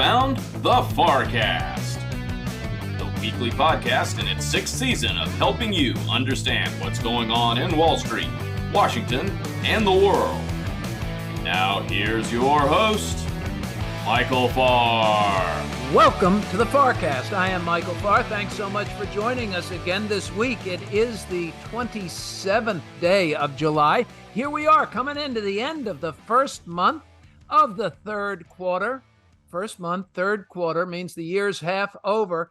found the FarrCast, the weekly podcast in its sixth season of helping you understand what's going on in Wall Street, Washington, and the world. Now here's your host, Michael Farr. Welcome to the FarrCast. I am Michael Farr. Thanks so much for joining us again this week. It is the 27th day of July. Here we are coming into the end of the first month of the third quarter. First month, third quarter means the year's half over.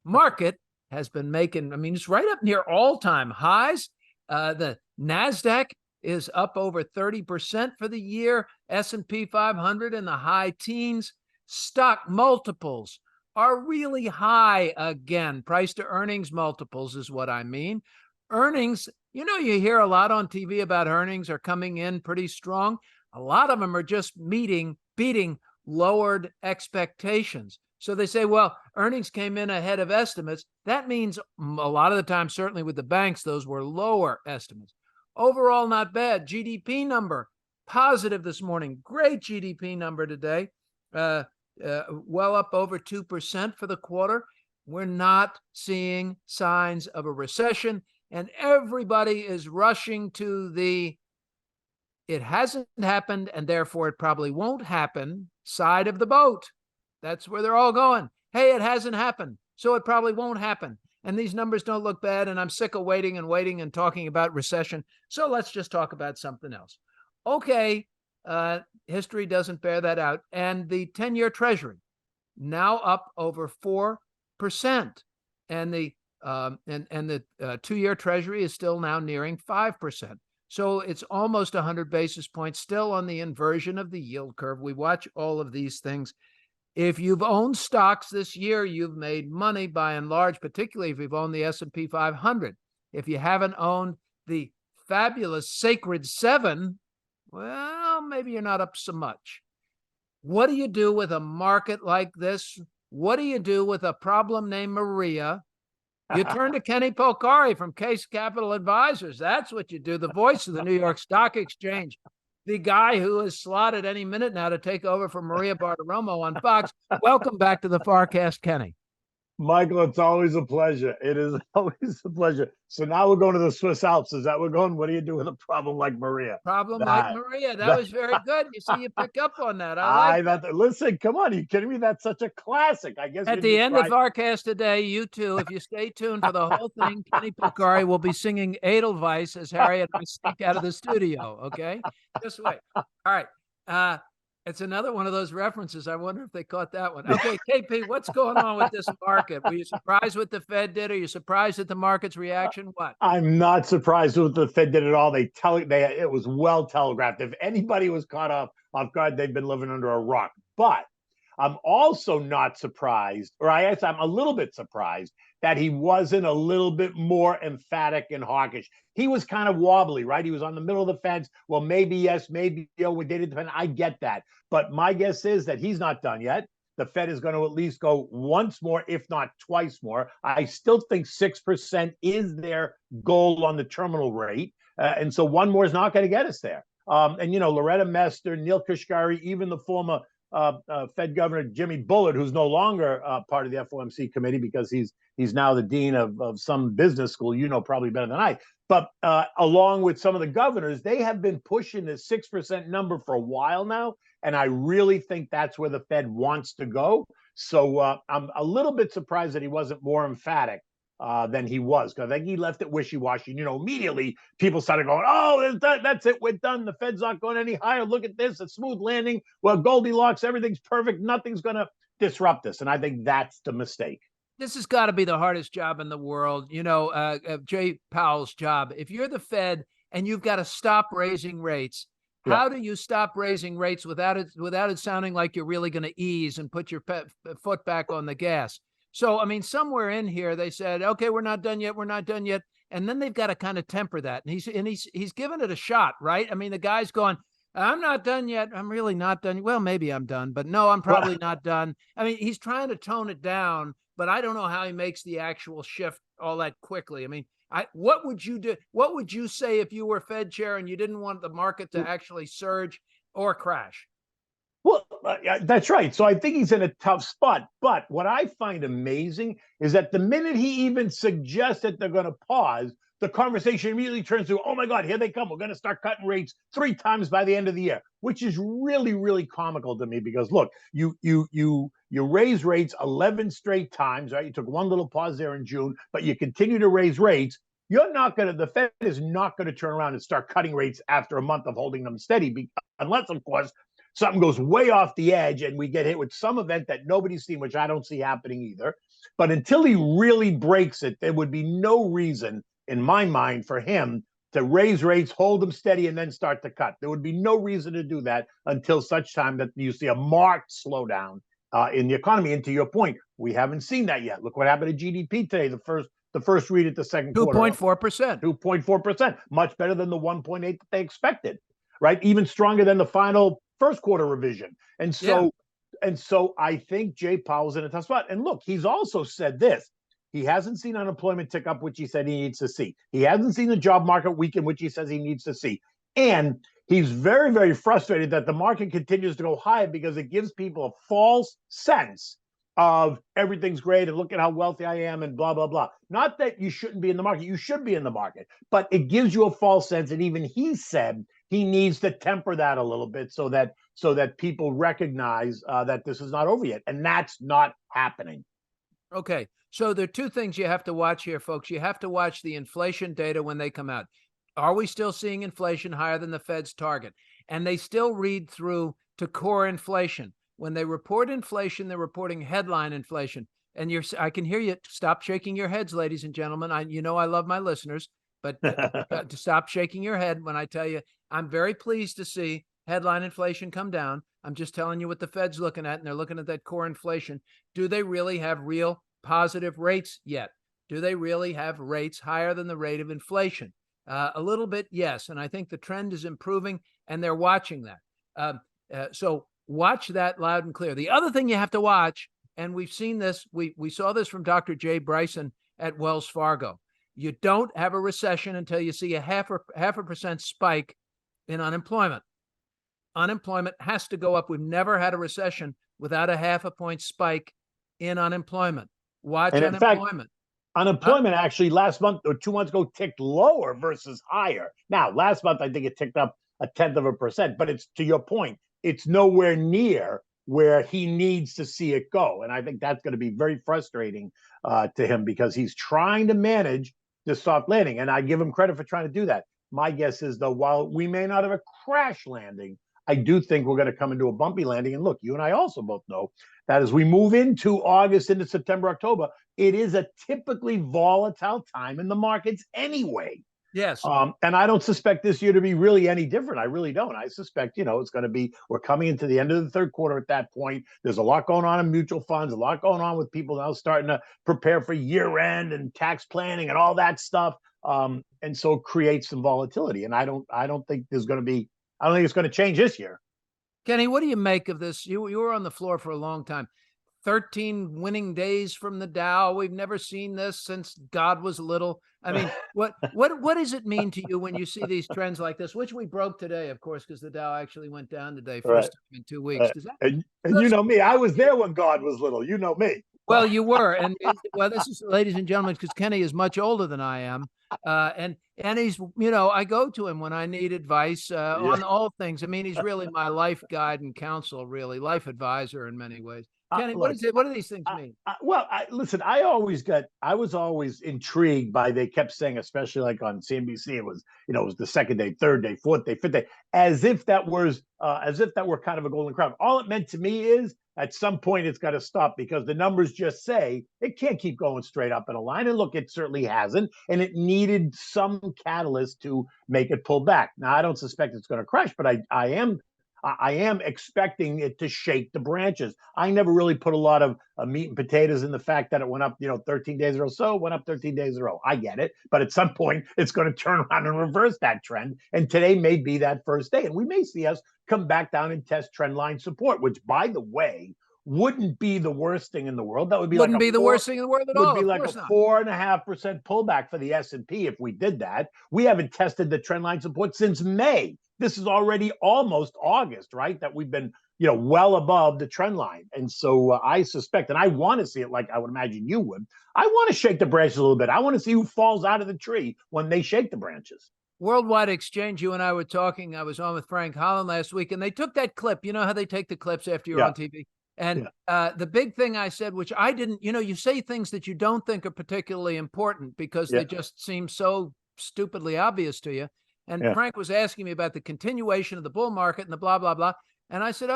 Market has been making, it's right up near all-time highs. The NASDAQ is up over 30% for the year. S&P 500 in the high teens. Stock multiples are really high again. Price to earnings multiples is what I mean. Earnings, you hear a lot on TV about earnings are coming in pretty strong. A lot of them are just beating lowered expectations. So they say, well, earnings came in ahead of estimates. That means a lot of the time, certainly with the banks, those were lower estimates. Overall, not bad. GDP number, positive this morning. Great GDP number today. Well up over 2% for the quarter. We're not seeing signs of a recession, and everybody is rushing to it hasn't happened, and therefore it probably won't happen side of the boat. That's where they're all going. Hey, it hasn't happened, so it probably won't happen. And these numbers don't look bad, and I'm sick of waiting and talking about recession. So let's just talk about something else. Okay, history doesn't bear that out. And the 10-year Treasury now up over 4%. And the 2-year Treasury is still now nearing 5%. So it's almost 100 basis points, still on the inversion of the yield curve. We watch all of these things. If you've owned stocks this year, you've made money by and large, particularly if you've owned the S&P 500. If you haven't owned the fabulous Sacred Seven, well, maybe you're not up so much. What do you do with a market like this? What do you do with a problem named Maria? You turn to Kenny Polcari from Case Capital Advisors. That's what you do, the voice of the New York Stock Exchange, the guy who is slotted any minute now to take over for Maria Bartiromo on Fox. Welcome back to the FarrCast, Kenny. Michael, it's always a pleasure. It is always a pleasure. So now we're going to the Swiss Alps. Is that we're going? What do you do with a problem like Maria? Like Maria. That was very good. You see, you pick up on that. I like that. Listen, come on. Are you kidding me? That's such a classic. I guess at the end of FarrCast today, you two, if you stay tuned for the whole thing, Kenny Polcari will be singing Edelweiss as Harry and I sneak out of the studio. Okay, just wait. All right. It's another one of those references. I wonder if they caught that one. Okay, KP, what's going on with this market? Were you surprised what the Fed did? Are you surprised at the market's reaction? What? I'm not surprised with what the Fed did at all. It was well telegraphed. If anybody was caught off guard, they've been living under a rock. But I'm also not surprised, or I guess I'm a little bit surprised that he wasn't a little bit more emphatic and hawkish. He was kind of wobbly, right? He was on the middle of the fence. Well, maybe yes, maybe no, we did it depend. I get that. But my guess is that he's not done yet. The Fed is going to at least go once more, if not twice more. I still think 6% is their goal on the terminal rate. And so one more is not going to get us there. Loretta Mester, Neil Kashkari, even the former Fed Governor Jimmy Bullard, who's no longer part of the FOMC committee because he's now the dean of some business school, probably better than I. But along with some of the governors, they have been pushing this 6% number for a while now. And I really think that's where the Fed wants to go. So I'm a little bit surprised that he wasn't more emphatic than he was, because I think he left it wishy-washy. Immediately people started going, oh, that's it. We're done. The Fed's not going any higher. Look at this. A smooth landing. Well, Goldilocks, everything's perfect. Nothing's going to disrupt this. And I think that's the mistake. This has got to be the hardest job in the world. Jay Powell's job. If you're the Fed and you've got to stop raising rates, how do you stop raising rates without it sounding like you're really going to ease and put your foot back on the gas? So, somewhere in here they said, okay, we're not done yet. We're not done yet. And then they've got to kind of temper that. And he's given it a shot, right? The guy's going, I'm not done yet. I'm really not done. Well, maybe I'm done, but no, I'm probably not done. He's trying to tone it down, but I don't know how he makes the actual shift all that quickly. What would you do? What would you say if you were Fed chair and you didn't want the market to actually surge or crash? Well, yeah, that's right. So I think he's in a tough spot. But what I find amazing is that the minute he even suggests that they're going to pause, the conversation immediately turns to, "Oh my God, here they come! We're going to start cutting rates 3 times by the end of the year," which is really, really comical to me. Because look, you raise rates 11 straight times, right? You took one little pause there in June, but you continue to raise rates. The Fed is not going to turn around and start cutting rates after a month of holding them steady, unless, of course, something goes way off the edge and we get hit with some event that nobody's seen, which I don't see happening either. But until he really breaks it, there would be no reason, in my mind, for him to raise rates, hold them steady, and then start to cut. There would be no reason to do that until such time that you see a marked slowdown in the economy. And to your point, we haven't seen that yet. Look what happened to GDP today, the first read at the second quarter. 2.4%. 2.4%, much better than the 1.8 that they expected, right? Even stronger than the final first quarter revision. And so I think Jay Powell's in a tough spot. And look, he's also said this. He hasn't seen unemployment tick up, which he said he needs to see. He hasn't seen the job market weaken, which he says he needs to see. And he's very, very frustrated that the market continues to go higher because it gives people a false sense of everything's great and look at how wealthy I am and blah, blah, blah. Not that you shouldn't be in the market. You should be in the market. But it gives you a false sense. And even he said he needs to temper that a little bit so that people recognize that this is not over yet. And that's not happening. Okay. So there are two things you have to watch here, folks. You have to watch the inflation data when they come out. Are we still seeing inflation higher than the Fed's target? And they still read through to core inflation. When they report inflation, they're reporting headline inflation. And I can hear you. Stop shaking your heads, ladies and gentlemen. I love my listeners, but to stop shaking your head when I tell you, I'm very pleased to see headline inflation come down. I'm just telling you what the Fed's looking at, and they're looking at that core inflation. Do they really have real positive rates yet? Do they really have rates higher than the rate of inflation? A little bit, yes. And I think the trend is improving, and they're watching that. So watch that loud and clear. The other thing you have to watch, and we've seen this, we saw this from Dr. Jay Bryson at Wells Fargo. You don't have a recession until you see a half a percent spike in unemployment. Unemployment has to go up. We've never had a recession without a 0.5 point spike in unemployment. Watch unemployment. Unemployment actually last month or 2 months ago ticked lower versus higher. Now, last month, I think it ticked up 0.1%, but it's, to your point, it's nowhere near where he needs to see it go. And I think that's going to be very frustrating to him because he's trying to manage the soft landing. And I give him credit for trying to do that. My guess is, though, while we may not have a crash landing, I do think we're going to come into a bumpy landing. And look, you and I also both know that as we move into August, into September, October, it is a typically volatile time in the markets anyway. Yes. And I don't suspect this year to be really any different. I really don't. I suspect, it's going to be, we're coming into the end of the third quarter at that point. There's a lot going on in mutual funds, a lot going on with people now starting to prepare for year end and tax planning and all that stuff. And so it creates some volatility. And I don't think it's going to change this year. Kenny, what do you make of this? You were on the floor for a long time. 13 winning days from the Dow. We've never seen this since God was little. I mean, what does it mean to you when you see these trends like this, which we broke today, of course, because the Dow actually went down today, first time in 2 weeks. And you know me, I was there when God was little. You know me. Well, you were. And this is, ladies and gentlemen, because Kenny is much older than I am. And he's, I go to him when I need advice on all things. I mean, he's really my life guide and counsel, really, life advisor in many ways. Kenny, what do these things mean? Listen, I was always intrigued by, they kept saying, especially like on CNBC, it was the second day, third day, fourth day, fifth day, as if that were kind of a golden crown. All it meant to me is at some point it's got to stop because the numbers just say it can't keep going straight up in a line. And look, it certainly hasn't. And it needed some catalyst to make it pull back. Now, I don't suspect it's going to crash, but I am expecting it to shake the branches. I never really put a lot of meat and potatoes in the fact that it went up, 13 days in a row. So it went up 13 days in a row. I get it. But at some point, it's going to turn around and reverse that trend. And today may be that first day. And we may see us come back down and test trend line support, which, by the way, wouldn't be the worst thing in the world. That would be the worst thing in the world at all. Would be like a 4.5% pullback for the S&P if we did that. We haven't tested the trend line support since May. This is already almost August, right? That we've been well above the trend line. And so I suspect, and I want to see it like I would imagine you would. I want to shake the branches a little bit. I want to see who falls out of the tree when they shake the branches. Worldwide Exchange, you and I were talking. I was on with Frank Holland last week, and they took that clip. You know how they take the clips after you're on TV? And the big thing I said, which I didn't, you say things that you don't think are particularly important because they just seem so stupidly obvious to you. And Frank was asking me about the continuation of the bull market and the blah, blah, blah. And I said,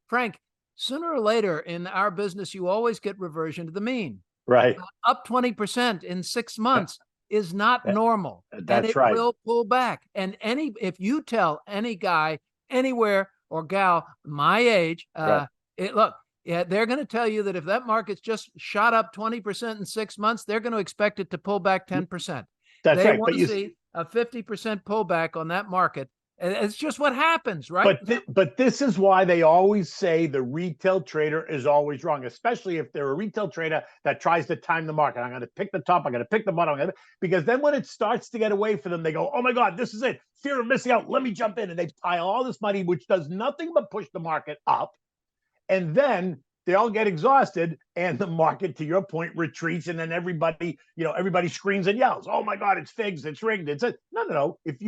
Frank, sooner or later in our business, you always get reversion to the mean. Right. Up 20% in 6 months is not normal. That's and it will pull back. And if you tell any guy anywhere or gal my age, they're going to tell you that if that market's just shot up 20% in 6 months, they're going to expect it to pull back 10%. They want to see a 50% pullback on that market. It's just what happens, right? But this is why they always say the retail trader is always wrong, especially if they're a retail trader that tries to time the market. I'm going to pick the top, I'm going to pick the bottom, because then when it starts to get away from them, they go, oh my God, this is it. Fear of missing out. Let me jump in. And they pile all this money, which does nothing but push the market up. And then they all get exhausted and the market, to your point, retreats. And then everybody screams and yells, oh my God, it's figs, it's rigged. No. If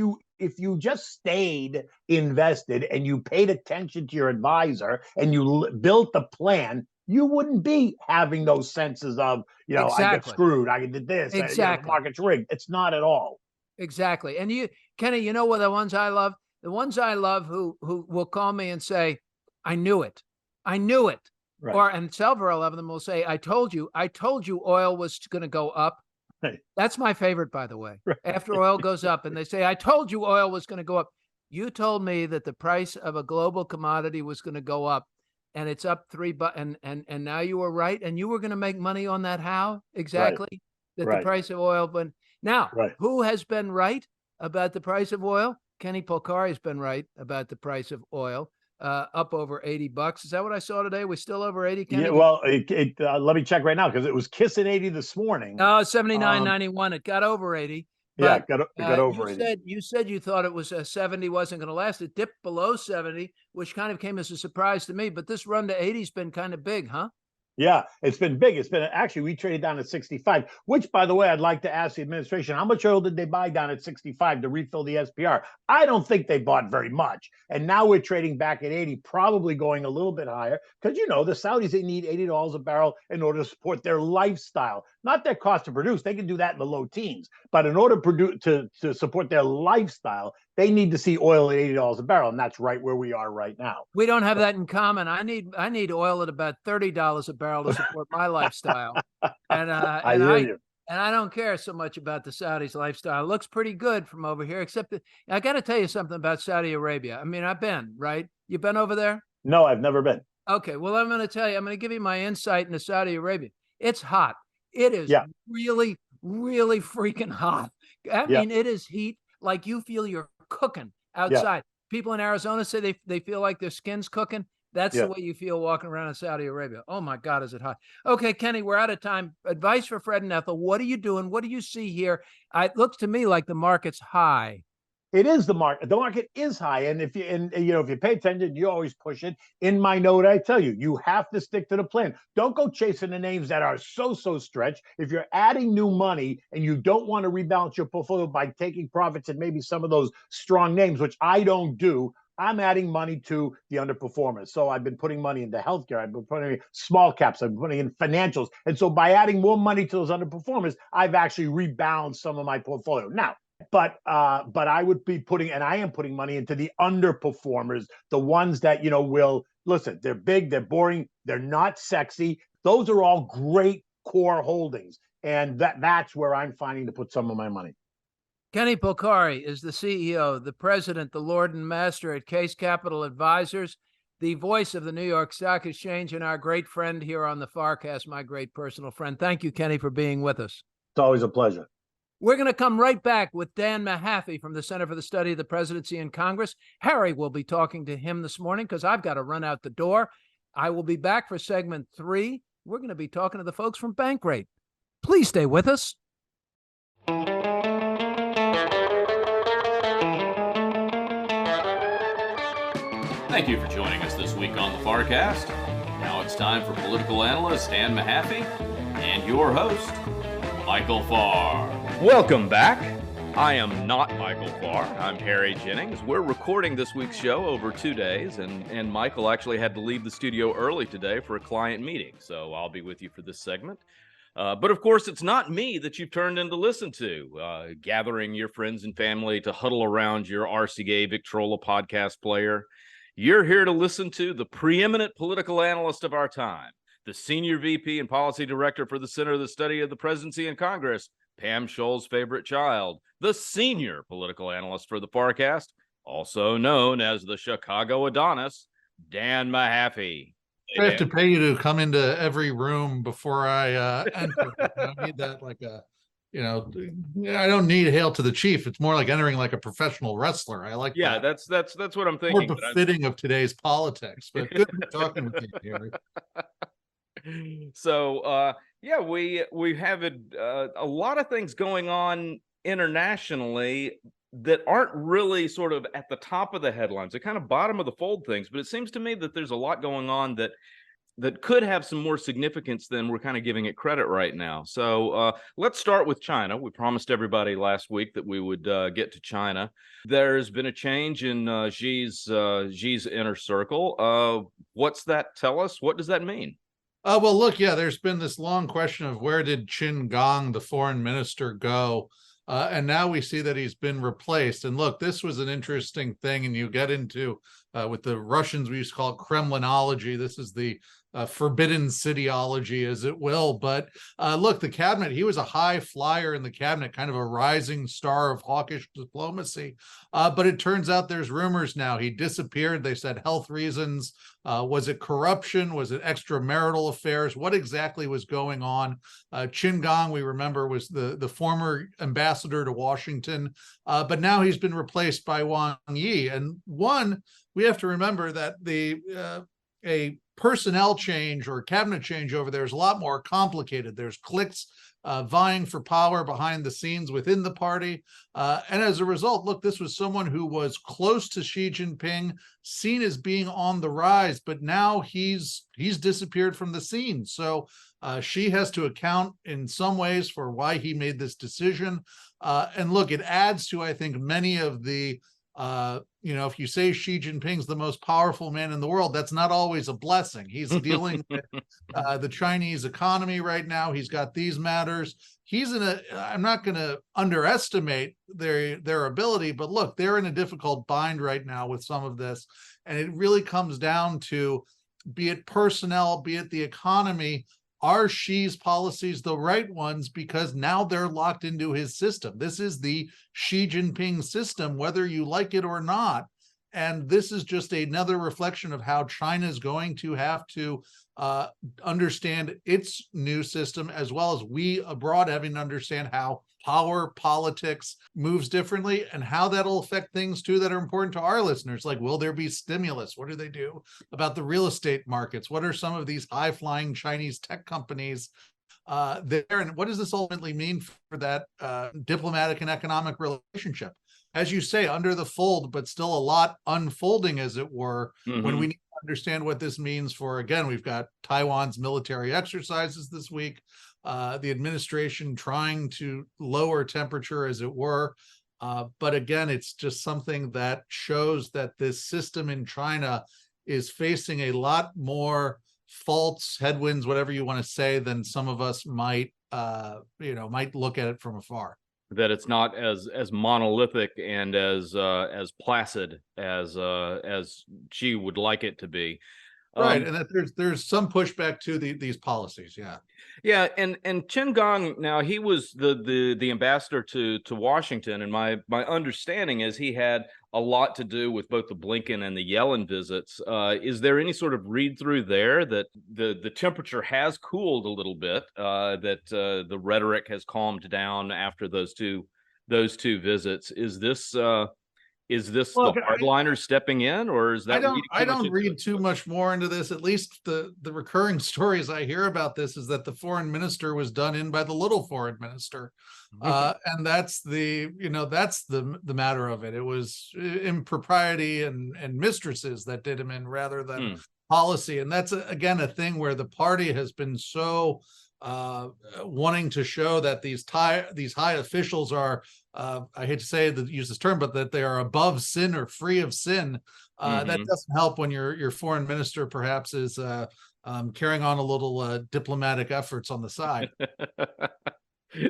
you just stayed invested and you paid attention to your advisor and you built the plan, you wouldn't be having those senses of, I get screwed, I did this, the market's rigged. It's not at all. Exactly. And Kenny, you know what the ones I love? The ones I love who will call me and say, I knew it. Right. And several of them will say, I told you oil was going to go up. Right. That's my favorite, by the way. Right. After oil goes up and they say, I told you oil was going to go up. You told me that the price of a global commodity was going to go up and it's up $3 and now you were right. And you were going to make money on that. How exactly? Right. That the price of oil. But now who has been right about the price of oil? Kenny Polcari has been right about the price of oil. Up over $80. Is that what I saw today? We're still over 80, Kenny? Yeah, well, let me check right now because it was kissing 80 this morning. Oh, 79.91. It got over 80. But, it got over 80. You said you thought it was 70 wasn't going to last. It dipped below 70, which kind of came as a surprise to me. But this run to 80 has been kind of big, huh? Yeah, it's been big. It's been actually, we traded down at 65, which, by the way, I'd like to ask the administration, how much oil did they buy down at 65 to refill the SPR? I don't think they bought very much. And now we're trading back at 80, probably going a little bit higher because, the Saudis, they need $80 a barrel in order to support their lifestyle, not their cost to produce. They can do that in the low teens. But in order to support their lifestyle, they need to see oil at $80 a barrel, and that's right where we are right now. We don't have that in common. I need oil at about $30 a barrel to support my lifestyle. And I hear you. And I don't care so much about the Saudis' lifestyle. It looks pretty good from over here, except that I got to tell you something about Saudi Arabia. I mean, I've been, right? You've been over there? No, I've never been. Okay, well, I'm going to give you my insight into Saudi Arabia. It's hot. It is really, really freaking hot. I mean, it is heat like you feel you're cooking outside. People in Arizona say they feel like their skin's cooking. That's the way you feel walking around in Saudi Arabia. Oh my God, is it hot? Okay, Kenny, we're out of time. Advice for Fred and Ethel. What are you doing? What do you see here? It looks to me like the market's high. It is the market. The market is high, and if you pay attention, you always push it. In my note, I tell you, you have to stick to the plan. Don't go chasing the names that are so stretched. If you're adding new money and you don't want to rebalance your portfolio by taking profits and maybe some of those strong names, which I don't do, I'm adding money to the underperformers. So I've been putting money into healthcare. I've been putting in small caps. I've been putting in financials. And so by adding more money to those underperformers, I've actually rebalanced some of my portfolio. Now, but I would be putting, and I am putting money into the underperformers, the ones that, will listen, they're big, they're boring, they're not sexy. Those are all great core holdings. And that's where I'm finding to put some of my money. Kenny Polcari is the CEO, the president, the Lord and Master at Case Capital Advisors, the voice of the New York Stock Exchange, and our great friend here on the FarrCast, my great personal friend. Thank you, Kenny, for being with us. It's always a pleasure. We're going to come right back with Dan Mahaffee from the Center for the Study of the Presidency and Congress. Harry will be talking to him this morning because I've got to run out the door. I will be back for segment 3. We're going to be talking to the folks from Bankrate. Please stay with us. Thank you for joining us this week on the FarrCast. Now it's time for political analyst Dan Mahaffee and your host, Michael Farr. Welcome back. I am not Michael Farr. I'm Harry Jennings. We're recording this week's show over 2 days, and Michael actually had to leave the studio early today for a client meeting, so I'll be with you for this segment. But of course, it's not me that you've turned in to listen to, gathering your friends and family to huddle around your RCA Victrola podcast player. You're here to listen to the preeminent political analyst of our time, the senior VP and policy director for the Center of the Study of the Presidency and Congress, Pam Scholl's favorite child, the senior political analyst for the FarrCast, also known as the Chicago Adonis, Dan Mahaffee. I have to pay you to come into every room before I enter. I need that I don't need hail to the chief. It's more like entering like a professional wrestler. I like that. That's what I'm thinking. More befitting of today's politics. But good talking with you, Gary. So we have a lot of things going on internationally that aren't really sort of at the top of the headlines. They're kind of bottom of the fold things, but it seems to me that there's a lot going on that could have some more significance than we're kind of giving it credit right now. So let's start with China. We promised everybody last week that we would get to China. There's been a change in Xi's inner circle. What's that tell us? What does that mean? Well, look, there's been this long question of where did Qin Gang, the foreign minister, go? And now we see that he's been replaced. And look, this was an interesting thing. And you get into, with the Russians, we used to call it Kremlinology. This is the forbidden cityology, as it will. But look, the cabinet, he was a high flyer in the cabinet, kind of a rising star of hawkish diplomacy. But it turns out there's rumors now. He disappeared. They said health reasons. Was it corruption? Was it extramarital affairs? What exactly was going on? Qin Gang, we remember, was the former ambassador to Washington, but now he's been replaced by Wang Yi. And we have to remember that a personnel change or cabinet change over there is a lot more complicated. There's cliques vying for power behind the scenes within the party. And as a result, look, this was someone who was close to Xi Jinping, seen as being on the rise, but now he's disappeared from the scene. So Xi has to account in some ways for why he made this decision. And look, it adds to, I think, many of the if you say Xi Jinping's the most powerful man in the world, that's not always a blessing. He's dealing with the Chinese economy right now. He's got these matters. I'm not going to underestimate their ability, but look, they're in a difficult bind right now with some of this. And it really comes down to, be it personnel, be it the economy, are Xi's policies the right ones? Because now they're locked into his system. This is the Xi Jinping system, whether you like it or not. And this is just another reflection of how China is going to have to understand its new system, as well as we abroad having to understand how power politics moves differently and how that'll affect things too that are important to our listeners. Like, will there be stimulus? What do they do about the real estate markets? What are some of these high-flying Chinese tech companies there? And what does this ultimately mean for that diplomatic and economic relationship? As you say, under the fold, but still a lot unfolding, as it were, when we need to understand what this means for, again, we've got Taiwan's military exercises this week, the administration trying to lower temperature, as it were. But again, it's just something that shows that this system in China is facing a lot more faults, headwinds, whatever you want to say, than some of us might look at it from afar. That it's not as monolithic and as placid as she would like it to be. Right, and that there's some pushback to these policies. Yeah, and Qin Gang, now he was the ambassador to Washington, and my understanding is he had a lot to do with both the Blinken and the Yellen visits. Is there any sort of read through there that the temperature has cooled a little bit, that the rhetoric has calmed down after those two visits? Is this Is this Look, the hardliners stepping in, or is that I don't read too much more into this. At least the recurring stories I hear about this is that the foreign minister was done in by the little foreign minister. And that's the matter of it. It was impropriety and mistresses that did him in rather than policy. And that's again a thing where the party has been so wanting to show that these high officials are, I hate to use this term, but that they are above sin or free of sin. That doesn't help when your foreign minister perhaps is carrying on a little diplomatic efforts on the side.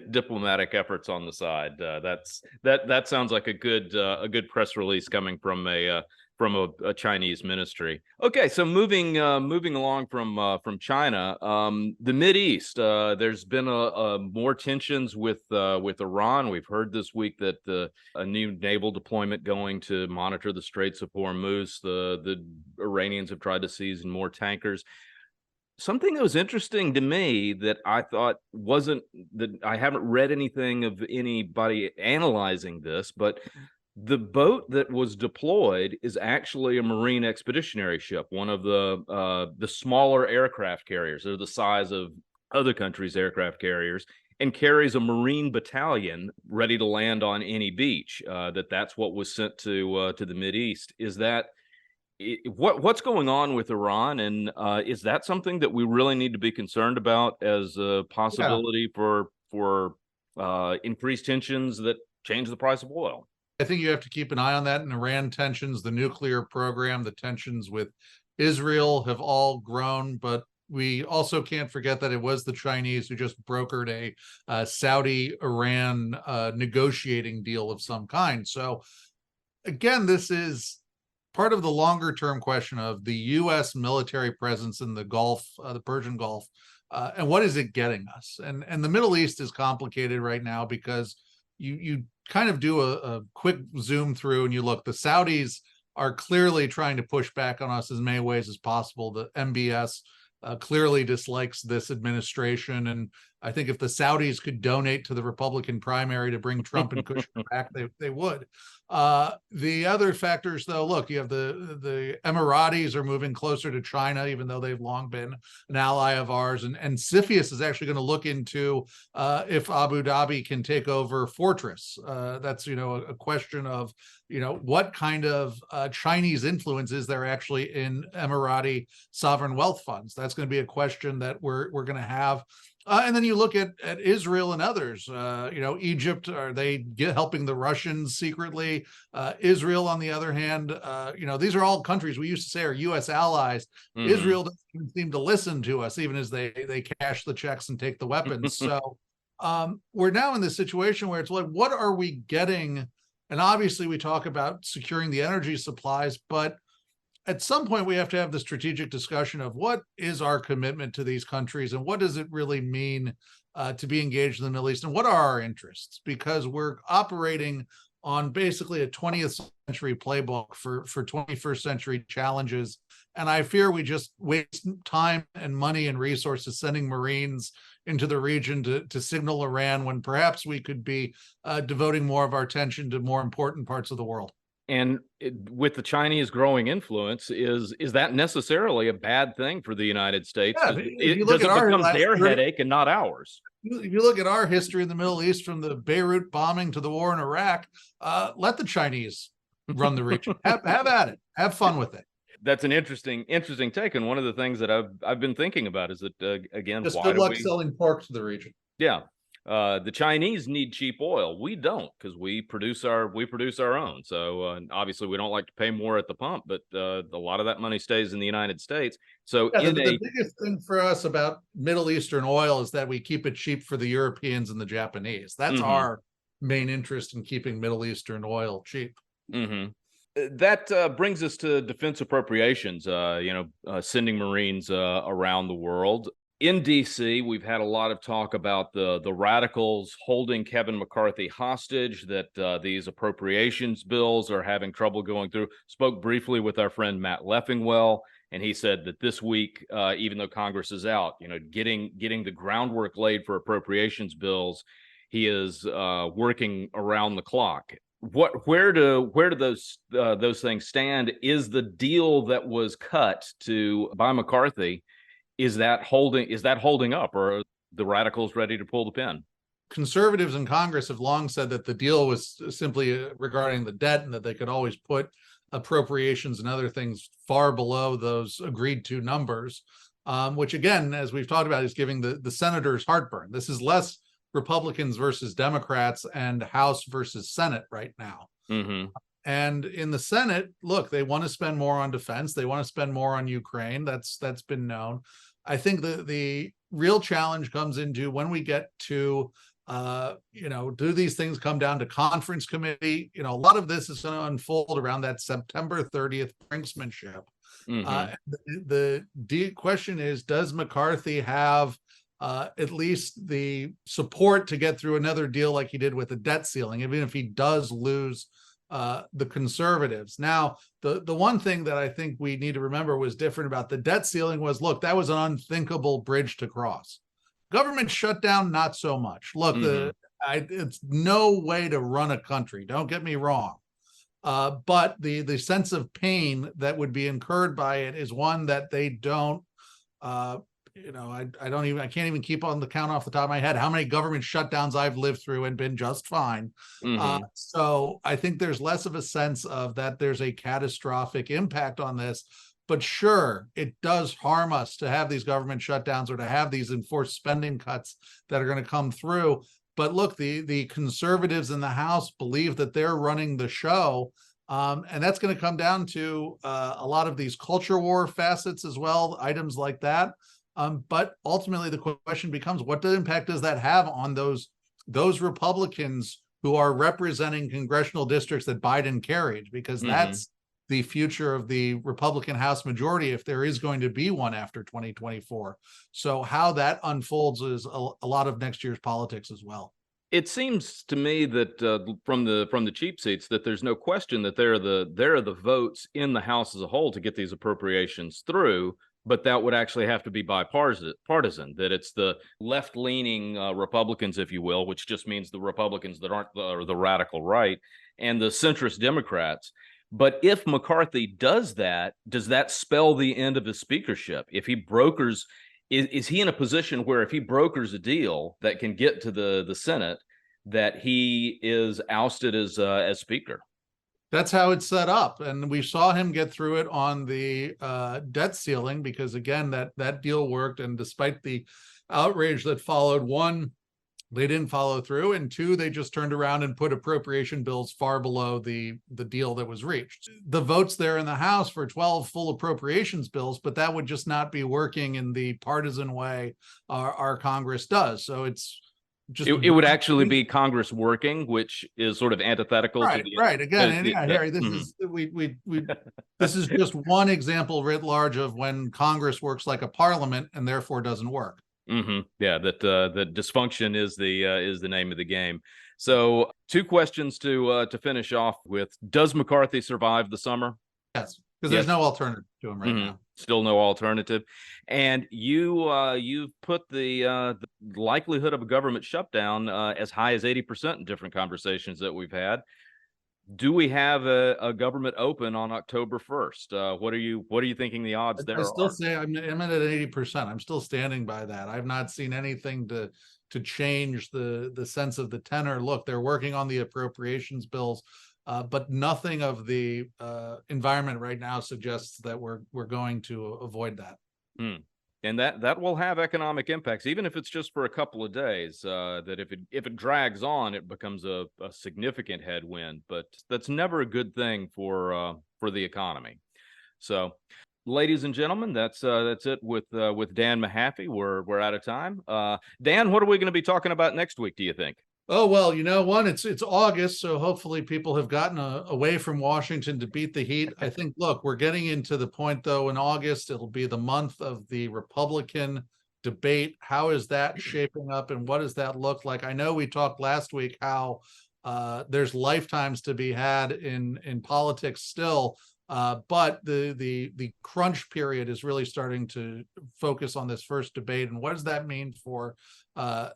Diplomatic efforts on the side. That sounds like a good press release coming from a Chinese ministry. Okay, so moving along from China, the Mideast. There's been more tensions with Iran. We've heard this week that a new naval deployment going to monitor the Straits of Hormuz. The Iranians have tried to seize more tankers. Something that was interesting to me that I thought wasn't, that I haven't read anything of anybody analyzing this, but the boat that was deployed is actually a Marine expeditionary ship, one of the smaller aircraft carriers. They're the size of other countries' aircraft carriers, and carries a Marine battalion ready to land on any beach. That's what was sent to the Mideast. Is that what's going on with Iran, and is that something that we really need to be concerned about as a possibility for increased tensions that change the price of oil? I think you have to keep an eye on that. And Iran tensions, the nuclear program, the tensions with Israel have all grown, but we also can't forget that it was the Chinese who just brokered a Saudi-Iran negotiating deal of some kind. So again, this is part of the longer term question of the U.S. military presence in the Gulf, the Persian Gulf, and what is it getting us? And the Middle East is complicated right now because you kind of do a quick zoom through and you look. The Saudis are clearly trying to push back on us as many ways as possible. The MBS clearly dislikes this administration, and I think if the Saudis could donate to the Republican primary to bring Trump and Kushner back, they would. The other factors, though, look, you have the Emiratis are moving closer to China, even though they've long been an ally of ours. And CFIUS is actually going to look into if Abu Dhabi can take over Fortress. That's, a question of, what kind of Chinese influence is there actually in Emirati sovereign wealth funds? That's going to be a question that we're going to have. And then you look at Israel and others. Egypt, are they helping the Russians secretly? Israel, on the other hand, these are all countries we used to say are U.S. allies. Israel doesn't even seem to listen to us, even as they cash the checks and take the weapons. So we're now in this situation where it's like, what are we getting? And obviously, we talk about securing the energy supplies, but at some point, we have to have the strategic discussion of what is our commitment to these countries and what does it really mean to be engaged in the Middle East, and what are our interests? Because we're operating on basically a 20th century playbook for 21st century challenges. And I fear we just waste time and money and resources sending Marines into the region to signal Iran when perhaps we could be devoting more of our attention to more important parts of the world. And with the Chinese growing influence, is that necessarily a bad thing for the United States? Yeah, it become their headache and not ours. If you look at our history in the Middle East, from the Beirut bombing to the war in Iraq, let the Chinese run the region. Have at it. Have fun with it. That's an interesting take. And one of the things that I've been thinking about is that again, just good luck selling pork to the region. Yeah. The Chinese need cheap oil. We don't, because we produce our own. So obviously we don't like to pay more at the pump, but a lot of that money stays in the United States. So the biggest thing for us about Middle Eastern oil is that we keep it cheap for the Europeans and the Japanese. That's our main interest in keeping Middle Eastern oil cheap. That brings us to defense appropriations, sending Marines around the world. In D.C., we've had a lot of talk about the radicals holding Kevin McCarthy hostage, that these appropriations bills are having trouble going through. Spoke briefly with our friend Matt Leffingwell, and he said that this week, even though Congress is out, getting the groundwork laid for appropriations bills, he is working around the clock. where do those things stand? Is the deal that was cut by McCarthy, is that holding up, or are the radicals ready to pull the pin? Conservatives in Congress have long said that the deal was simply regarding the debt, and that they could always put appropriations and other things far below those agreed to numbers, which again, as we've talked about, is giving the senators heartburn. This is less Republicans versus Democrats and House versus Senate right now. Mm-hmm. And in the Senate, look, they want to spend more on defense. They want to spend more on Ukraine. That's been known. I think the real challenge comes into when we get to, do these things come down to conference committee? A lot of this is going to unfold around that September 30th brinksmanship. Mm-hmm. The question is, does McCarthy have at least the support to get through another deal like he did with the debt ceiling, even if he does lose the conservatives? Now, the one thing that I think we need to remember was different about the debt ceiling was, look, that was an unthinkable bridge to cross. Government shutdown, not so much. Look, it's no way to run a country. Don't get me wrong. But the sense of pain that would be incurred by it is one that they don't, I can't even keep on the count off the top of my head how many government shutdowns I've lived through and been just fine. Mm-hmm. So I think there's less of a sense of that there's a catastrophic impact on this. But sure, it does harm us to have these government shutdowns or to have these enforced spending cuts that are going to come through. But look, the conservatives in the House believe that they're running the show. And that's going to come down to a lot of these culture war facets as well, items like that. But ultimately, the question becomes, what impact does that have on those Republicans who are representing congressional districts that Biden carried? Because that's the future of the Republican House majority, if there is going to be one after 2024. So how that unfolds is a lot of next year's politics as well. It seems to me that from the cheap seats that there's no question that there are the votes in the House as a whole to get these appropriations through, but that would actually have to be bipartisan, that it's the left-leaning Republicans, if you will, which just means the Republicans that aren't the radical right, and the centrist Democrats. But if McCarthy does that spell the end of his speakership? If he brokers, is he in a position where if he brokers a deal that can get to the Senate, that he is ousted as speaker? That's how it's set up. And we saw him get through it on the debt ceiling because, again, that deal worked. And despite the outrage that followed, one, they didn't follow through, and two, they just turned around and put appropriation bills far below the deal that was reached. The votes there in the House for 12 full appropriations bills, but that would just not be working in the partisan way our Congress does. So it's just it would actually be Congress working, which is sort of antithetical to the right. Again, Harry, this is this is just one example writ large of when Congress works like a parliament and therefore doesn't work. Mm-hmm. Yeah, that dysfunction is the name of the game. So, two questions to finish off with: does McCarthy survive the summer? Yes, because there's no alternative to him right now. Still no alternative. And you've put the likelihood of a government shutdown as high as 80% in different conversations that we've had. Do we have a government open on October 1st? What are you thinking the odds there are? I still say I'm at 80%. I'm still standing by that. I've not seen anything to change the sense of the tenor. Look, they're working on the appropriations bills, but nothing of the environment right now suggests that we're going to avoid that. And that will have economic impacts, even if it's just for a couple of days. That if it drags on, it becomes a significant headwind. But that's never a good thing for the economy. So, ladies and gentlemen, that's it with Dan Mahaffee. We're out of time. Dan, what are we going to be talking about next week, do you think? Oh, well, it's August, so hopefully people have gotten away from Washington to beat the heat. I think, look, we're getting into the point, though, in August, it'll be the month of the Republican debate. How is that shaping up, and what does that look like? I know we talked last week how there's lifetimes to be had in politics still, but the crunch period is really starting to focus on this first debate, and what does that mean for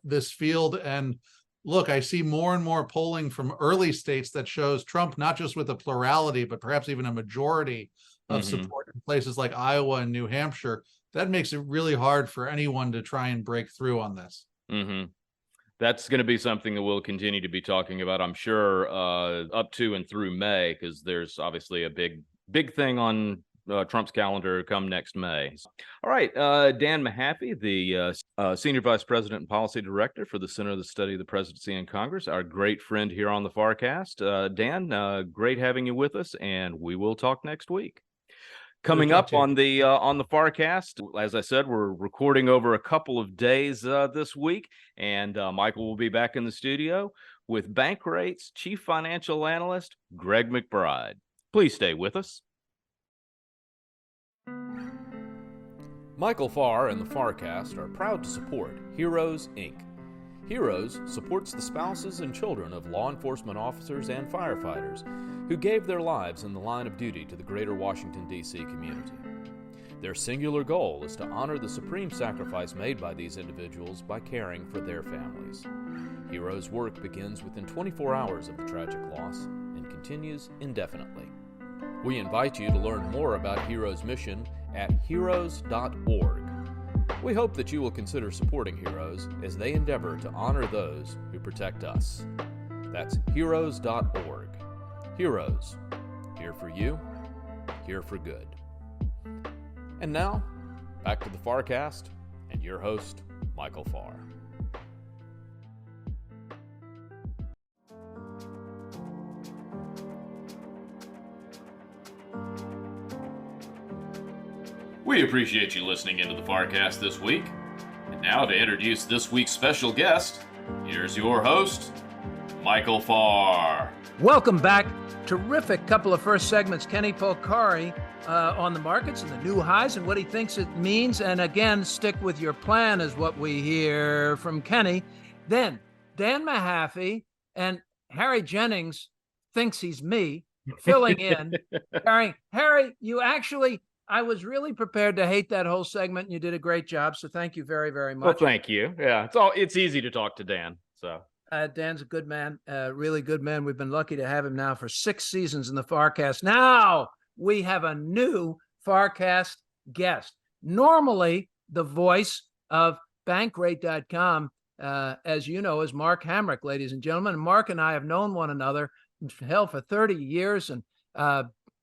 this field? And look, I see more and more polling from early states that shows Trump not just with a plurality, but perhaps even a majority of support in places like Iowa and New Hampshire. That makes it really hard for anyone to try and break through on this. That's going to be something that we'll continue to be talking about, I'm sure, up to and through May, because there's obviously a big thing on Trump's calendar come next May. All right, Dan Mahaffee, the Senior Vice President and Policy Director for the Center of the Study of the Presidency and Congress, our great friend here on the FarrCast. Dan, great having you with us, and we will talk next week. Coming up on the FarrCast, as I said, we're recording over a couple of days this week, and Michael will be back in the studio with Bankrate's Chief Financial Analyst, Greg McBride. Please stay with us. Michael Farr and the FarrCast are proud to support Heroes, Inc. Heroes supports the spouses and children of law enforcement officers and firefighters who gave their lives in the line of duty to the greater Washington, D.C. community. Their singular goal is to honor the supreme sacrifice made by these individuals by caring for their families. Heroes' work begins within 24 hours of the tragic loss and continues indefinitely. We invite you to learn more about Heroes' mission at heroes.org. We hope that you will consider supporting Heroes as they endeavor to honor those who protect us. That's heroes.org. Heroes, here for you, here for good. And now, back to the FarrCast and your host, Michael Farr. We appreciate you listening into the FarrCast this week. And now to introduce this week's special guest, here's your host, Michael Farr. Welcome back. Terrific couple of first segments. Kenny Polcari on the markets and the new highs and what he thinks it means. And again, stick with your plan is what we hear from Kenny. Then Dan Mahaffee and Harry Jennings thinks he's me filling in. Harry, you actually... I was really prepared to hate that whole segment, and you did a great job. So thank you very, very much. Well, thank you. Yeah, it's easy to talk to Dan. So Dan's a good man, really good man. We've been lucky to have him now for 6 seasons in the FarrCast. Now we have a new FarrCast guest. Normally, the voice of Bankrate.com, as you know, is Mark Hamrick, ladies and gentlemen. And Mark and I have known one another, for 30 years, and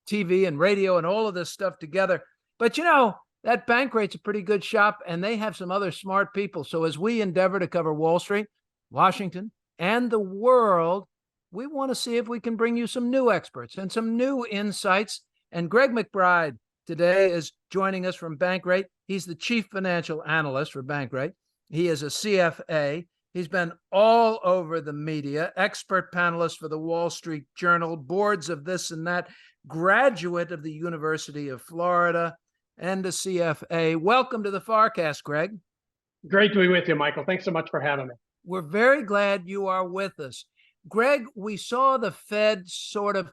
TV and radio and all of this stuff together. But you know, that Bankrate's a pretty good shop, and they have some other smart people. So as we endeavor to cover Wall Street, Washington, and the world, we want to see if we can bring you some new experts and some new insights. And Greg McBride today is joining us from Bankrate. He's the Chief Financial Analyst for Bankrate. He is a CFA. He's been all over the media, expert panelist for the Wall Street Journal, boards of this and that, graduate of the University of Florida, and a CFA. Welcome to the FarrCast, Greg. Great to be with you, Michael. Thanks so much for having me. We're very glad you are with us. Greg, we saw the Fed sort of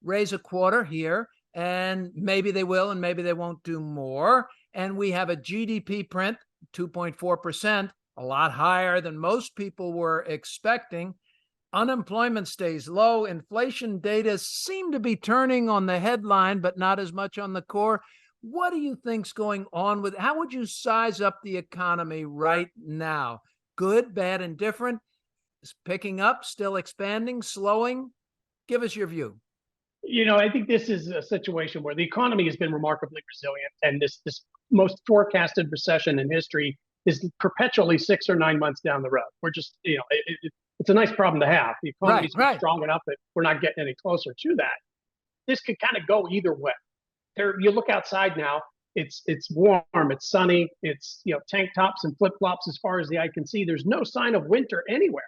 raise a quarter here, and maybe they will and maybe they won't do more. And we have a GDP print, 2.4%, a lot higher than most people were expecting. Unemployment stays low. Inflation data seem to be turning on the headline, but not as much on the core. What do you think's going on with, how would you size up the economy right now? Good, bad, and different? Is picking up, still expanding, slowing? Give us your view. You know, I think this is a situation where the economy has been remarkably resilient, and this most forecasted recession in history is perpetually 6 or 9 months down the road. We're just, you know, it's a nice problem to have. The economy is strong enough that we're not getting any closer to that. This could kind of go either way. You look outside now, it's warm, it's sunny, it's, you know, tank tops and flip-flops as far as the eye can see. There's no sign of winter anywhere.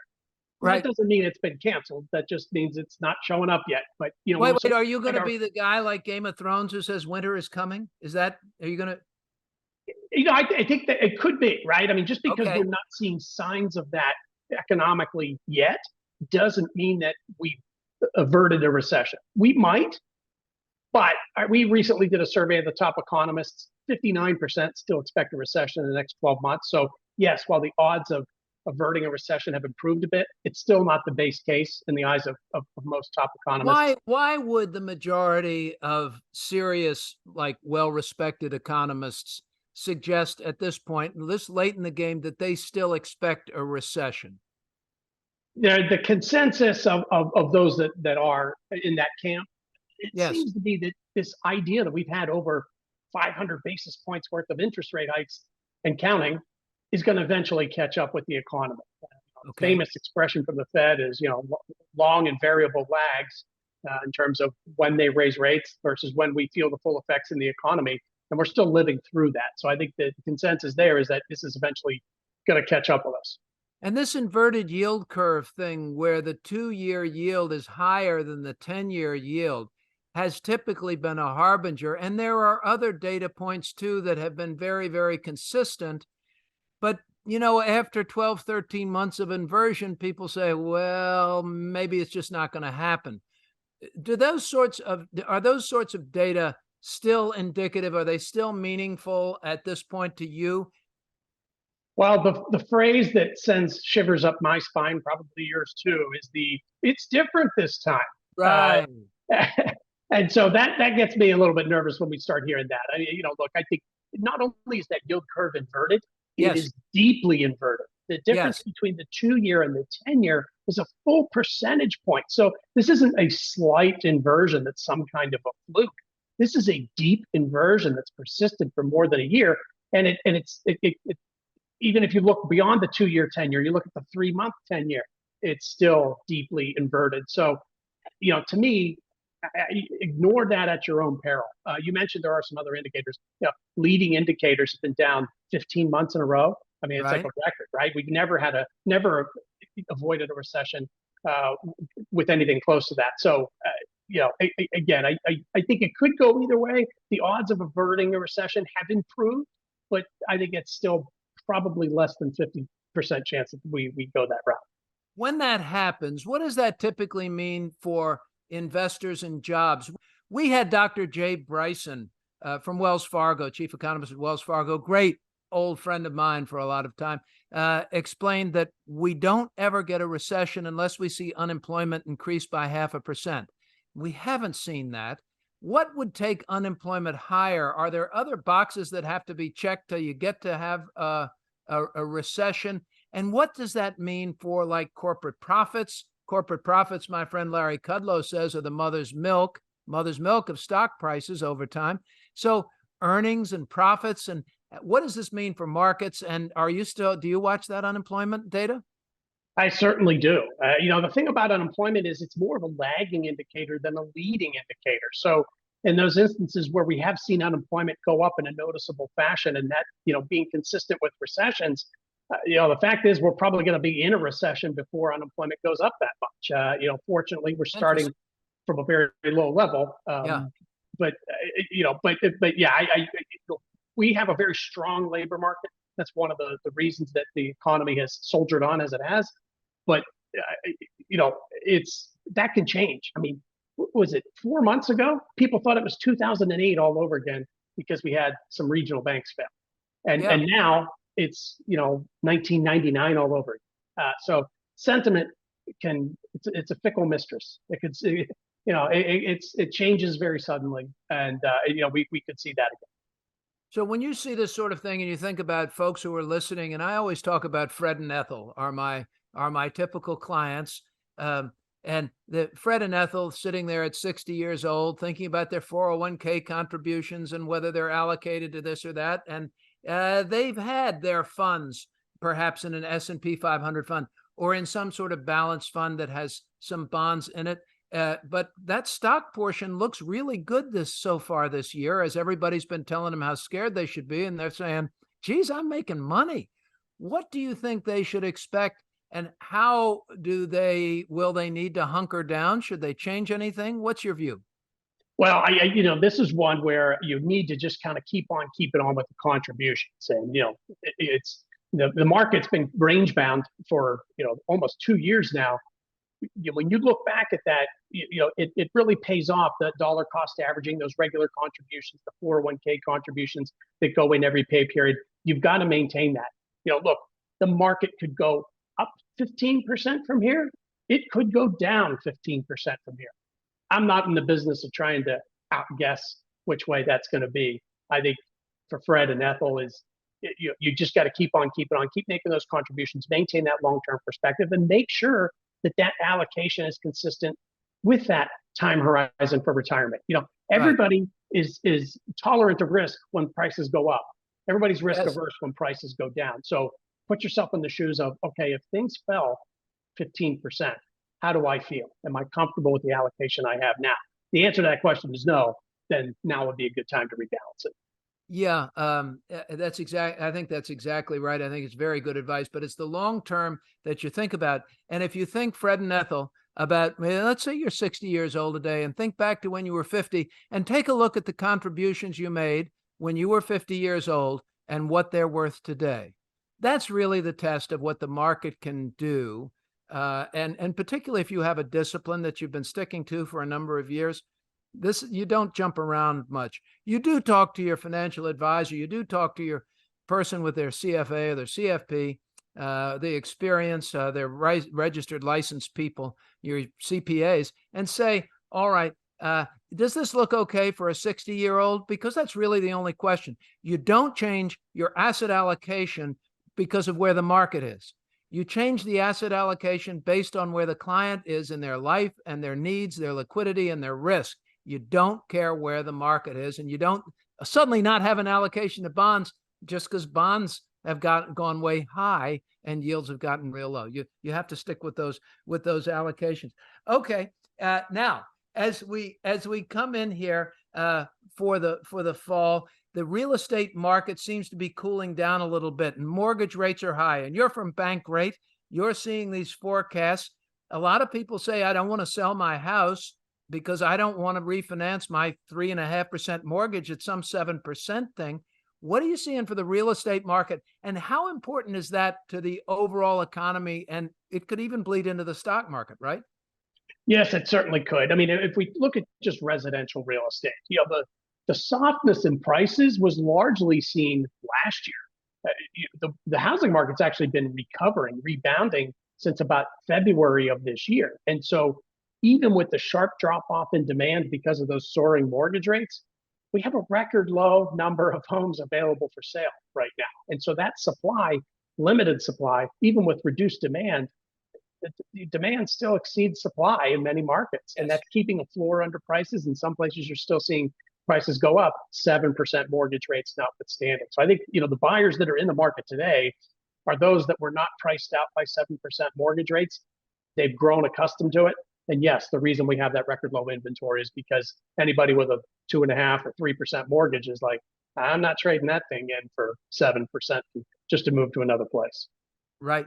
Right. That doesn't mean it's been canceled. That just means it's not showing up yet. But, you know, wait, are you going to be the guy like Game of Thrones who says winter is coming? Are you going to? You know, I think that it could be, right? I mean, just because we're not seeing signs of that economically yet doesn't mean that we've averted a recession. We might, but we recently did a survey of the top economists. 59% still expect a recession in the next 12 months. So yes, while the odds of averting a recession have improved a bit. It's still not the base case in the eyes of most top economists. Why would the majority of serious, like well-respected economists suggest at this point, this late in the game, that they still expect a recession? The consensus of those that are in that camp, it Yes. seems to be that this idea that we've had over 500 basis points worth of interest rate hikes and counting is going to eventually catch up with the economy. Okay. Famous expression from the Fed is, long and variable lags in terms of when they raise rates versus when we feel the full effects in the economy. And we're still living through that. So I think the consensus there is that this is eventually going to catch up with us. And this inverted yield curve thing, where the 2-year yield is higher than the 10-year yield, has typically been a harbinger. And there are other data points, too, that have been very, very consistent. But, after 12, 13 months of inversion, people say, well, maybe it's just not going to happen. Are those sorts of data still indicative? Are they still meaningful at this point to you? Well, the phrase that sends shivers up my spine, probably yours too, is it's different this time. Right. And so that gets me a little bit nervous when we start hearing that. I mean, look, I think not only is that yield curve inverted, it is deeply inverted. The difference between the 2-year and the 10-year is a full percentage point. So this isn't a slight inversion that's some kind of a fluke. This is a deep inversion that's persisted for more than a year. And it's even if you look beyond the 2-year, 10-year, you look at the 3-month 10-year, it's still deeply inverted. So, to me, ignore that at your own peril. You mentioned there are some other indicators. Leading indicators have been down 15 months in a row. I mean, it's like a record, right? We've never avoided a recession with anything close to that. So, again, I think it could go either way. The odds of averting a recession have improved, but I think it's still probably less than 50% chance that we go that route. When that happens, what does that typically mean for investors and jobs? We had Dr. Jay Bryson from Wells Fargo, chief economist at Wells Fargo, great old friend of mine for a lot of time, explained that we don't ever get a recession unless we see unemployment increase by 0.5%. We haven't seen that. What would take unemployment higher? Are there other boxes that have to be checked till you get to have a recession? And what does that mean for like corporate profits? Corporate profits, my friend Larry Kudlow says, are the mother's milk of stock prices over time. So earnings and profits, and what does this mean for markets? And do you watch that unemployment data? I certainly do. The thing about unemployment is it's more of a lagging indicator than a leading indicator. So in those instances where we have seen unemployment go up in a noticeable fashion, and that, being consistent with recessions, the fact is we're probably going to be in a recession before unemployment goes up that much. Fortunately, we're starting from a very, very low level. But we have a very strong labor market. That's one of the reasons that the economy has soldiered on as it has. But that can change. I mean, was it 4 months ago? People thought it was 2008 all over again because we had some regional banks fail, and now it's 1999 all over again. So sentiment it's a fickle mistress. It changes very suddenly, and we could see that again. So when you see this sort of thing and you think about folks who are listening, and I always talk about Fred and Ethel are my typical clients, and the Fred and Ethel sitting there at 60 years old, thinking about their 401k contributions and whether they're allocated to this or that. And they've had their funds perhaps in an S&P 500 fund or in some sort of balanced fund that has some bonds in it. But that stock portion looks really good so far this year, as everybody's been telling them how scared they should be. And they're saying, geez, I'm making money. What do you think they should expect? And how will they need to hunker down? Should they change anything? What's your view? Well, this is one where you need to just kind of keep on keeping on with the contributions. And, it's the market's been range bound for, almost 2 years now. When you look back at that, it really pays off, the dollar cost averaging, those regular contributions, the 401k contributions that go in every pay period. You've got to maintain that. Look, the market could go 15% from here. It could go down 15% from here. I'm not in the business of trying to outguess which way that's going to be. I think for Fred and Ethel you just got to keep on keeping on, keep making those contributions, maintain that long-term perspective, and make sure that allocation is consistent with that time horizon for retirement. Everybody is tolerant of risk when prices go up. Everybody's risk averse when prices go down. So put yourself in the shoes of, okay, if things fell 15%, how do I feel? Am I comfortable with the allocation I have now? The answer to that question is no. Then now would be a good time to rebalance it. Yeah, I think that's exactly right. I think it's very good advice, but it's the long term that you think about. And if you think, Fred and Ethel, about, let's say you're 60 years old today, and think back to when you were 50 and take a look at the contributions you made when you were 50 years old and what they're worth today. That's really the test of what the market can do. And particularly if you have a discipline that you've been sticking to for a number of years, you don't jump around much. You do talk to your financial advisor. You do talk to your person with their CFA or their CFP, the experience, their registered licensed people, your CPAs, and say, all right, does this look okay for a 60-year-old? Because that's really the only question. You don't change your asset allocation because of where the market is. You change the asset allocation based on where the client is in their life and their needs, their liquidity, and their risk. You don't care where the market is, and you don't suddenly not have an allocation to bonds just because bonds have gone way high and yields have gotten real low. You have to stick with those allocations. Okay, now as we come in here for the fall, the real estate market seems to be cooling down a little bit, and mortgage rates are high. And you're from Bankrate. You're seeing these forecasts. A lot of people say, I don't want to sell my house because I don't want to refinance my 3.5% mortgage at some 7% thing. What are you seeing for the real estate market, and how important is that to the overall economy? And it could even bleed into the stock market, right? Yes, it certainly could. I mean, if we look at just residential real estate, the softness in prices was largely seen last year. The housing market's actually been rebounding since about February of this year. And so even with the sharp drop off in demand because of those soaring mortgage rates, we have a record low number of homes available for sale right now. And so that limited supply, even with reduced demand, the demand still exceeds supply in many markets. And that's keeping a floor under prices. In some places, you're still seeing prices go up, 7% mortgage rates notwithstanding. So I think, the buyers that are in the market today are those that were not priced out by 7% mortgage rates. They've grown accustomed to it. And yes, the reason we have that record low inventory is because anybody with a 2.5% or 3% mortgage is like, I'm not trading that thing in for 7% just to move to another place. Right.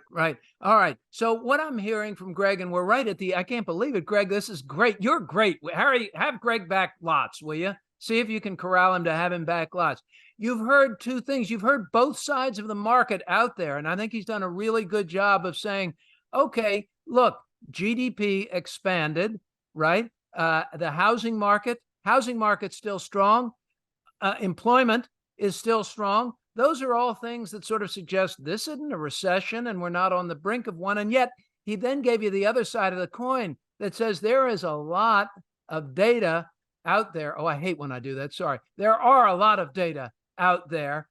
All right. So what I'm hearing from Greg, and we're right at I can't believe it, Greg, this is great. You're great. Harry, have Greg back lots, will you? See if you can corral him to have him back lots. You've heard two things. You've heard both sides of the market out there. And I think he's done a really good job of saying, okay, look, GDP expanded, right? The housing market's still strong. Employment is still strong. Those are all things that sort of suggest this isn't a recession and we're not on the brink of one. And yet he then gave you the other side of the coin that says there is a lot of data out there. Oh, I hate when I do that. Sorry. There are a lot of data out there.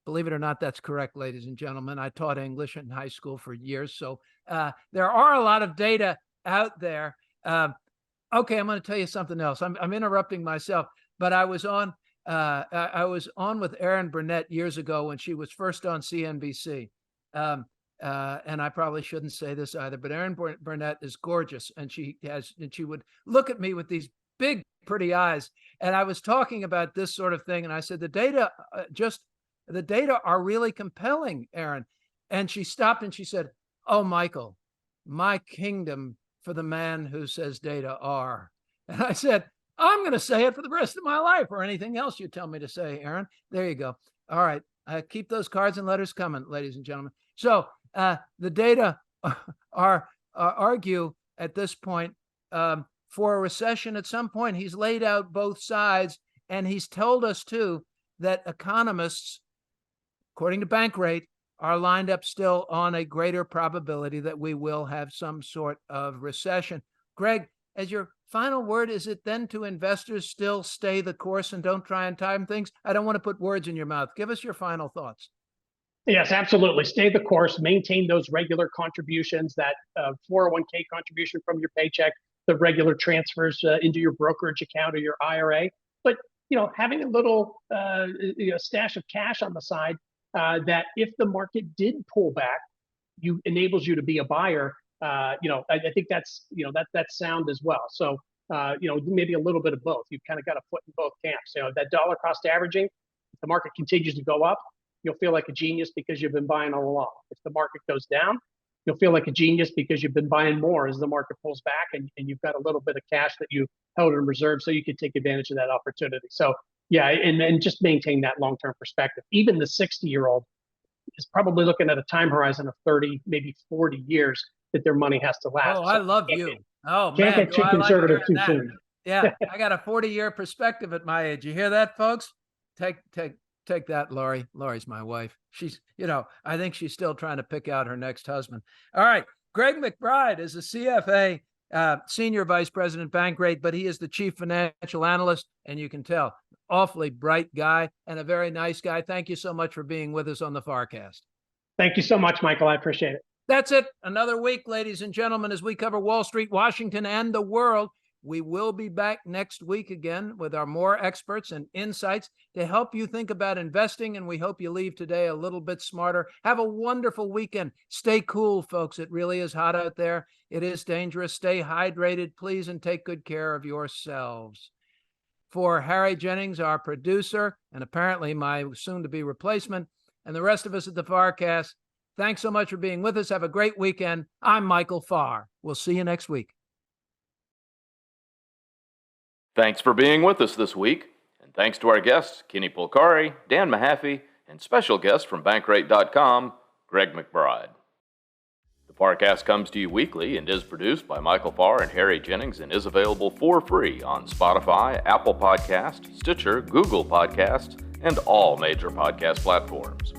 Believe it or not, that's correct, ladies and gentlemen. I taught English in high school for years. So there are a lot of data out there. Okay, I'm going to tell you something else. I'm interrupting myself, but I was on with Erin Burnett years ago when she was first on CNBC. And I probably shouldn't say this either, but Erin Burnett is gorgeous. And she would look at me with these big, pretty eyes. And I was talking about this sort of thing. And I said, the data are really compelling, Erin. And she stopped and she said, oh, Michael, my kingdom for the man who says data are. And I said, I'm going to say it for the rest of my life, or anything else you tell me to say, Erin. There you go. All right. Keep those cards and letters coming, ladies and gentlemen. So the data argue at this point for a recession at some point. He's laid out both sides, and he's told us, too, that economists, according to Bankrate, are lined up still on a greater probability that we will have some sort of recession. Greg, as your final word, is it then to investors still stay the course and don't try and time things? I don't want to put words in your mouth. Give us your final thoughts. Yes, absolutely. Stay the course, maintain those regular contributions, that 401k contribution from your paycheck, the regular transfers into your brokerage account or your IRA. But, having a little stash of cash on the side that if the market did pull back, enables you to be a buyer. I think that's, that's sound as well. So, maybe a little bit of both. You've kind of got a foot in both camps. That dollar cost averaging, if the market continues to go up, you'll feel like a genius because you've been buying all along. If the market goes down, you'll feel like a genius because you've been buying more as the market pulls back and you've got a little bit of cash that you held in reserve so you can take advantage of that opportunity. So yeah, and just maintain that long-term perspective. Even the 60-year-old is probably looking at a time horizon of 30, maybe 40 years that their money has to last. Oh, I love you. Oh, can't man. get too conservative too soon. Yeah, I got a 40-year perspective at my age. You hear that, folks? Take that, Lori. Lori's my wife. She's, I think she's still trying to pick out her next husband. All right. Greg McBride is a CFA, Senior Vice President Bankrate, but he is the Chief Financial Analyst, and you can tell, awfully bright guy and a very nice guy. Thank you so much for being with us on the FarrCast. Thank you so much, Michael. I appreciate it. That's it. Another week, ladies and gentlemen, as we cover Wall Street, Washington, and the world. We will be back next week again with our more experts and insights to help you think about investing, and we hope you leave today a little bit smarter. Have a wonderful weekend. Stay cool, folks. It really is hot out there. It is dangerous. Stay hydrated, please, and take good care of yourselves. For Harry Jennings, our producer, and apparently my soon-to-be replacement, and the rest of us at the FarrCast, thanks so much for being with us. Have a great weekend. I'm Michael Farr. We'll see you next week. Thanks for being with us this week, and thanks to our guests, Kenny Polcari, Dan Mahaffee, and special guest from Bankrate.com, Greg McBride. The FarrCast comes to you weekly and is produced by Michael Farr and Harry Jennings and is available for free on Spotify, Apple Podcasts, Stitcher, Google Podcasts, and all major podcast platforms.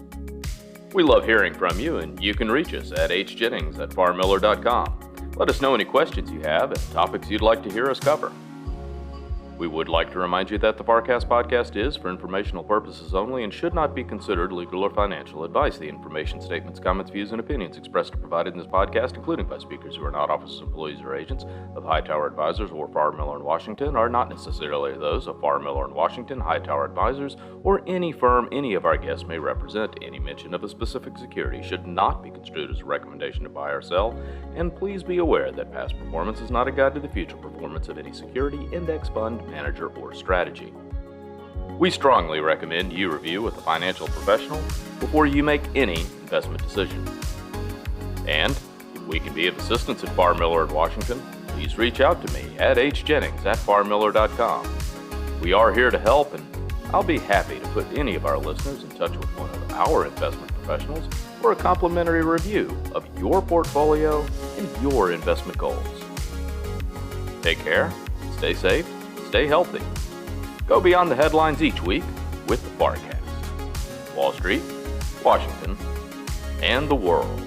We love hearing from you, and you can reach us at hjennings@farrmiller.com. Let us know any questions you have and topics you'd like to hear us cover. We would like to remind you that the FarrCast podcast is for informational purposes only and should not be considered legal or financial advice. The information, statements, comments, views, and opinions expressed or provided in this podcast, including by speakers who are not officers, employees, or agents of Hightower Advisors or Farr, Miller & Washington, are not necessarily those of Farr, Miller & Washington, Hightower Advisors, or any firm any of our guests may represent. Any mention of a specific security should not be construed as a recommendation to buy or sell, and please be aware that past performance is not a guide to the future performance of any security, index fund, manager, or strategy. We strongly recommend you review with a financial professional before you make any investment decision. And if we can be of assistance at Farr, Miller & Washington, please reach out to me at hjennings@farrmiller.com. We are here to help, and I'll be happy to put any of our listeners in touch with one of our investment professionals for a complimentary review of your portfolio and your investment goals. Take care, stay safe, stay healthy. Go beyond the headlines each week with the FarrCast. Wall Street, Washington, and the world.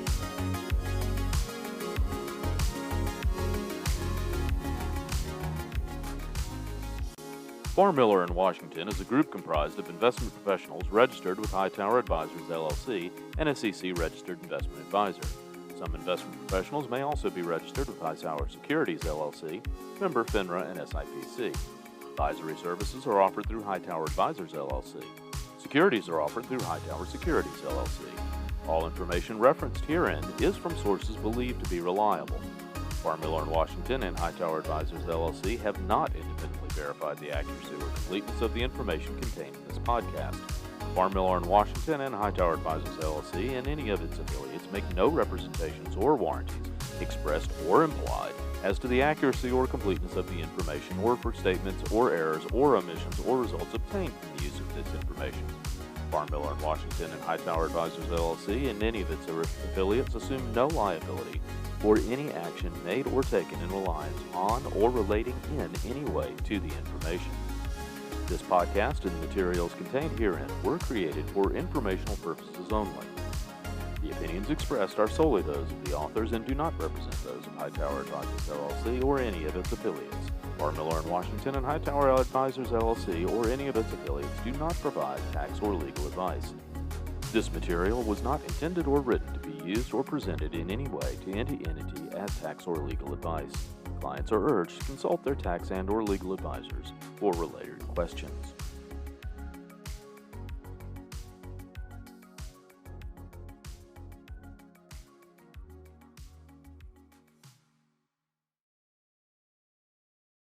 Farr, Miller & Washington is a group comprised of investment professionals registered with Hightower Advisors, LLC, and a SEC-registered investment advisor. Some investment professionals may also be registered with Hightower Securities, LLC, member FINRA and SIPC. Advisory services are offered through Hightower Advisors, LLC. Securities are offered through Hightower Securities, LLC. All information referenced herein is from sources believed to be reliable. Farr, Miller & Washington and Hightower Advisors, LLC have not independently verified the accuracy or completeness of the information contained in this podcast. Farr, Miller & Washington and Hightower Advisors, LLC and any of its affiliates make no representations or warranties, expressed or implied, as to the accuracy or completeness of the information or for statements or errors or omissions or results obtained from the use of this information. Farr, Miller & Washington and Hightower Advisors, LLC and any of its affiliates assume no liability for any action made or taken in reliance on or relating in any way to the information. This podcast and the materials contained herein were created for informational purposes only. The opinions expressed are solely those of the authors and do not represent those of Hightower Advisors LLC or any of its affiliates. Farr Miller & Washington and Hightower Advisors LLC or any of its affiliates do not provide tax or legal advice. This material was not intended or written to be used or presented in any way to any entity as tax or legal advice. Clients are urged to consult their tax and or legal advisors for related questions.